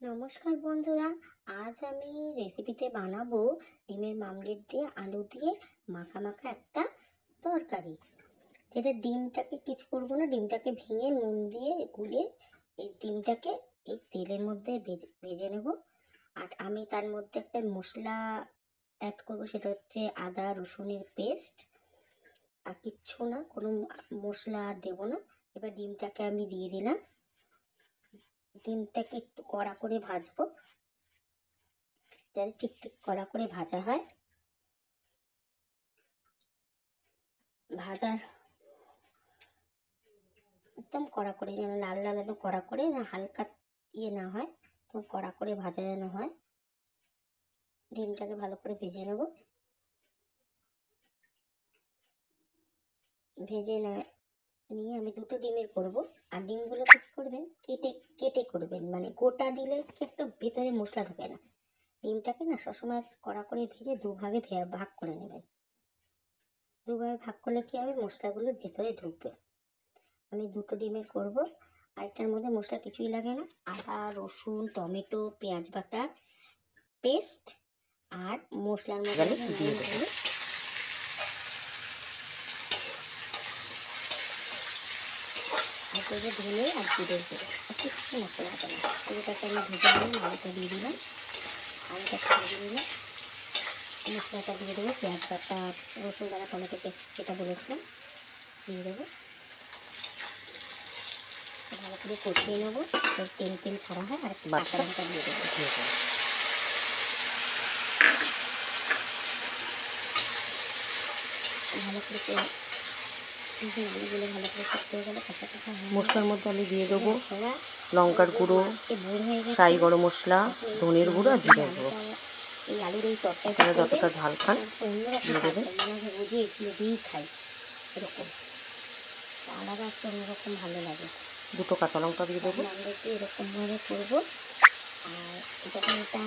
নমস্কার বন্ধুরা, আজ আমি রেসিপিতে বানাবো ডিমের মামলেট দিয়ে আলু দিয়ে মাখা মাখা একটা তরকারি। যেটা ডিমটাকে কিছু করবো না, ডিমটাকে ভেঙে নুন দিয়ে গুলিয়ে এই ডিমটাকে এই তেলের মধ্যে ভেজে নেব। আর আমি তার মধ্যে একটা মশলা অ্যাড করবো, সেটা হচ্ছে আদা রসুনের পেস্ট। আর কিচ্ছু না, কোনো মশলা আর দেবো না। এবার ডিমটাকে আমি দিয়ে দিলাম। ডিমটাকে একটু কড়া করে ভাজবো, যাতে ঠিক ঠিক কড়া করে ভাজা হয়। ভাজার একদম কড়া করে, যেন লাল লাল একদম কড়া করে, না হালকা না হয়, তো কড়া করে ভাজা যেন হয়। ডিমটাকে ভালো করে ভেজে নেব। ভেজে নিয়ে আমি দুটো ডিমের করব। আর ডিমগুলোকে কী করবেন, কেটে কেটে করবেন, মানে গোটা দিলে কি একটা ভেতরে মশলা ঢোকে না। ডিমটাকে না সবসময় কড়া করে ভেজে দুভাগে ভাগ করে নেবেন। দুভাগে ভাগ করলে কী হবে, মশলাগুলো ভেতরে ঢুকবে। আমি দুটো ডিমের করব। আর এটার মধ্যে মশলা কিছুই লাগে না, আদা রসুন টমেটো পেঁয়াজ বাটা পেস্ট আর মশলার মধ্যে দিয়ে দেবো। আর করে ধনে আর জিরে দেবো, আর কিছু মশলা হবে না। এটাকে আমি ভেজে নিলাম, আলুটা দিয়ে দিলাম, আলুটাকে ভেজে নিলাম, মশলাটা দিয়ে দেবো, পেঁয়াজ বাটা রসুন বাটা টমেটো পেস্ট যেটা বলেছিলাম দিয়ে দেবো। ভালো করে কষিয়ে নেবো, তেল তেল ছাড়া হয়। আর কাঁচা লঙ্কা দিয়ে দেবো। ভালো করে আলুগুলো ভালো করে করতে গেলে কাঁচা কাঁচা মশলার মধ্যে আমি দিয়ে দেবো লঙ্কার গুঁড়ো, শাহি গরম মশলা, ধনের গুঁড়ো আর জিরের গুঁড়ো। এই আলুর এই তরকারিটা যতটা ঝাল খান দিয়ে দেবেন। মাঝে বুঝে এগুলো দিয়েই খাই, এরকম আলাদা একটা অন্যরকম ভালো লাগে। দুটো কাঁচা লঙ্কা দিয়ে দেবো। আমরা একটু এরকমভাবে করবো। আর যখন এটা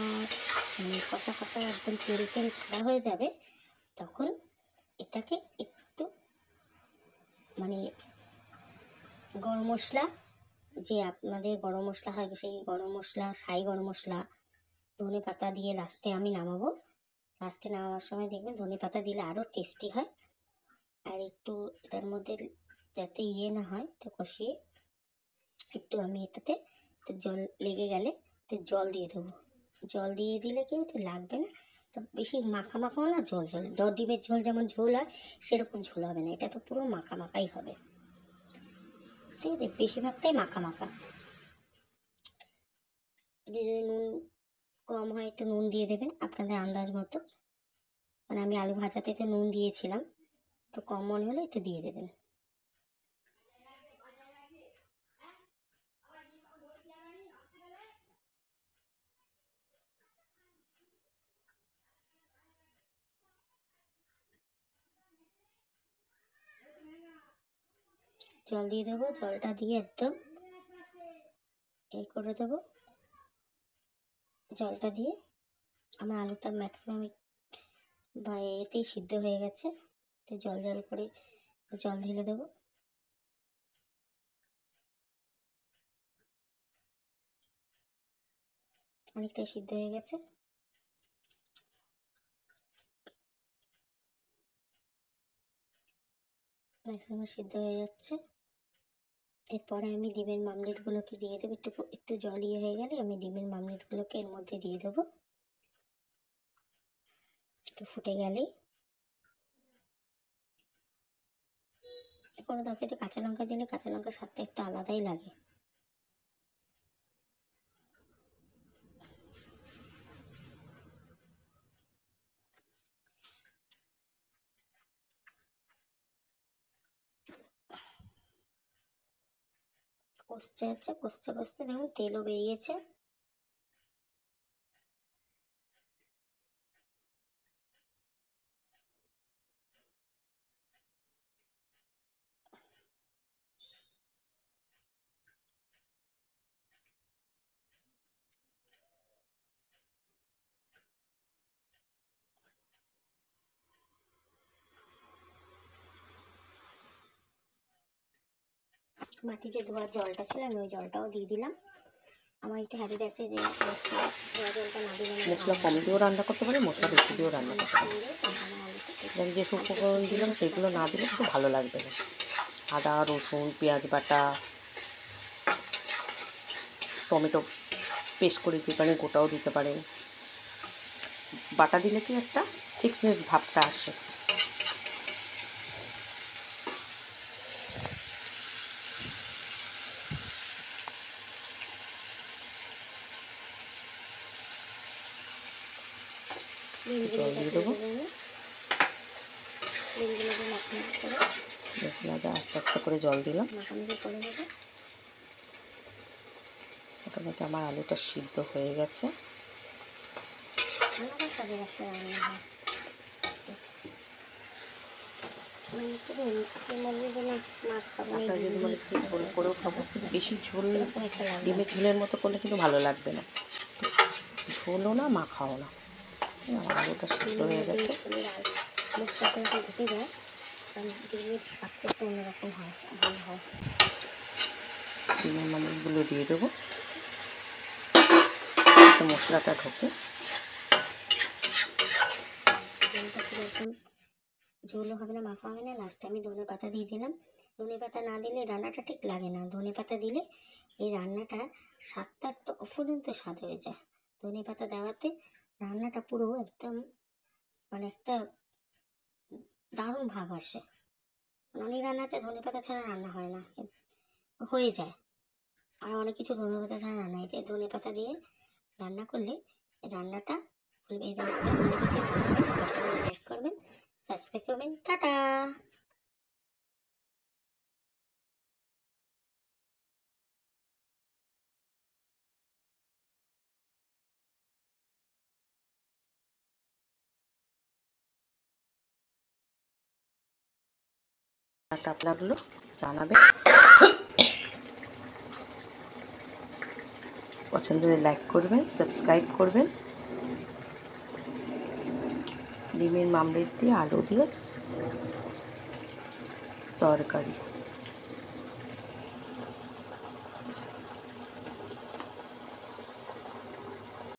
কষা কষা একদম তেল তেল ছাড়া হয়ে যাবে, তখন এটাকে একটু মানে গরম মশলা, যে আপনাদের গরম মশলা হয় সেই গরম মশলা, শাহি গরম মশলা, ধনে পাতা দিয়ে লাস্টে আমি নামাবো। লাস্টে নামাবার সময় দেখবেন ধনে পাতা দিলে আরও টেস্টি হয়। আর একটু এটার মধ্যে যাতে না হয়, একটু কষিয়ে একটু আমি এটাতে জল লেগে গেলে জল দিয়ে দেবো। জল দিয়ে দিলে কেউ তো লাগবে না, তো বেশি মাখা মাখাও না, ঝোল ঝোল ডিমের ঝোল যেমন ঝোল হয় সেরকম ঝোল হবে না, এটা তো পুরো মাখা মাখাই হবে। ঠিক আছে, বেশিরভাগটাই মাখা মাখা। যদি নুন কম হয় একটু নুন দিয়ে দেবেন আপনাদের আন্দাজ মতো। মানে আমি আলু ভাজাতে তো নুন দিয়েছিলাম, তো কম মনে হলে একটু দিয়ে দেবেন। জল দিয়ে দেবো, জলটা দিয়ে একদম করে দেবো। জলটা দিয়ে আমার আলুটা ম্যাক্সিমাম বা এতেই সিদ্ধ হয়ে গেছে, তো জল জল করে জল ঢেলে দেবো। অনেকটাই সিদ্ধ হয়ে গেছে। ম্যাক্সিমাম সিদ্ধ হয়ে যাচ্ছে। এরপরে আমি ডিমের মামলেটগুলোকে দিয়ে দেবো। একটু একটু জল হয়ে গেলে আমি ডিমের মামলেটগুলোকে এর মধ্যে দিয়ে দেবো। একটু ফুটে গেলেই কোনো তরকারিতে কাঁচা লঙ্কা দিলে কাঁচা লঙ্কার স্বাদটা একটু আলাদাই লাগে। কষতে যাচ্ছে, কষতে কষতে দেখুন তেলও বেরিয়েছে। মাটিতে ধোয়ার জলটা ছিল, আমি ওই জলটাও দিয়ে দিলাম। আমার একটু হ্যাবিট আছে যে ধোয়া জলটা না দিলে মশলা কম দিয়েও রান্না করতে পারে, মশলা বেশি দিয়েও রান্না করতে পারে। আমি যে সব উপকরণ দিলাম সেগুলো না দিলে একটু ভালো লাগবে না। আদা, রসুন, পেঁয়াজ বাটা, টমেটো পেস্ট করে দিতে পারেন, গোটাও দিতে পারেন। বাটা দিলে কি একটা থিকনেস ভাবটা আসে। জল দিয়ে দেবো। দেখুন আগে আস্তে আস্তে করে জল দিলাম। মোটামুটি আমার আলুটা সিদ্ধ হয়ে গেছে। আপনারা যদি মনে একটু ঝোল করেও খাবো, কিন্তু বেশি ঝোল ডিমের ঝোলের মতো করলে কিন্তু ভালো লাগবে না, ঝোলও না মাখাও না। আমার আলুটা সিদ্ধ হয়ে গেছে। ডিমের মামুলগুলো দিয়ে দেবো, মশলাটা ঢোকে। ঝোলও হবে না, মাখা হবে না। লাস্টে আমি ধনে পাতা দিয়ে দিলাম। ধনে পাতা না দিলে রান্নাটা ঠিক লাগে না, ধনে পাতা দিলে এই রান্নাটা স্বাদটা একটু অফুরন্ত স্বাদ হয়ে যায়। ধনে পাতা দেওয়াতে রান্নাটা পুরো একদম মানে একটা দারুণ ভাব আসে। অনেক রান্নাতে ধনে পাতা ছাড়া রান্না হয় না, হয়ে যায়। আর অনেক কিছু ধনে পাতা ছাড়া রান্না হয়, ধনে পাতা দিয়ে রান্না করলে রান্নাটা এই লাইক করবেন, সাবস্ক্রাইব করবেন। টাটা। টাপ লাগলো জানাবেন, পছন্দ হলে লাইক করবেন, সাবস্ক্রাইব করবেন। ডিমের মামলেট দিয়ে আলু দিয়ে তরকারি।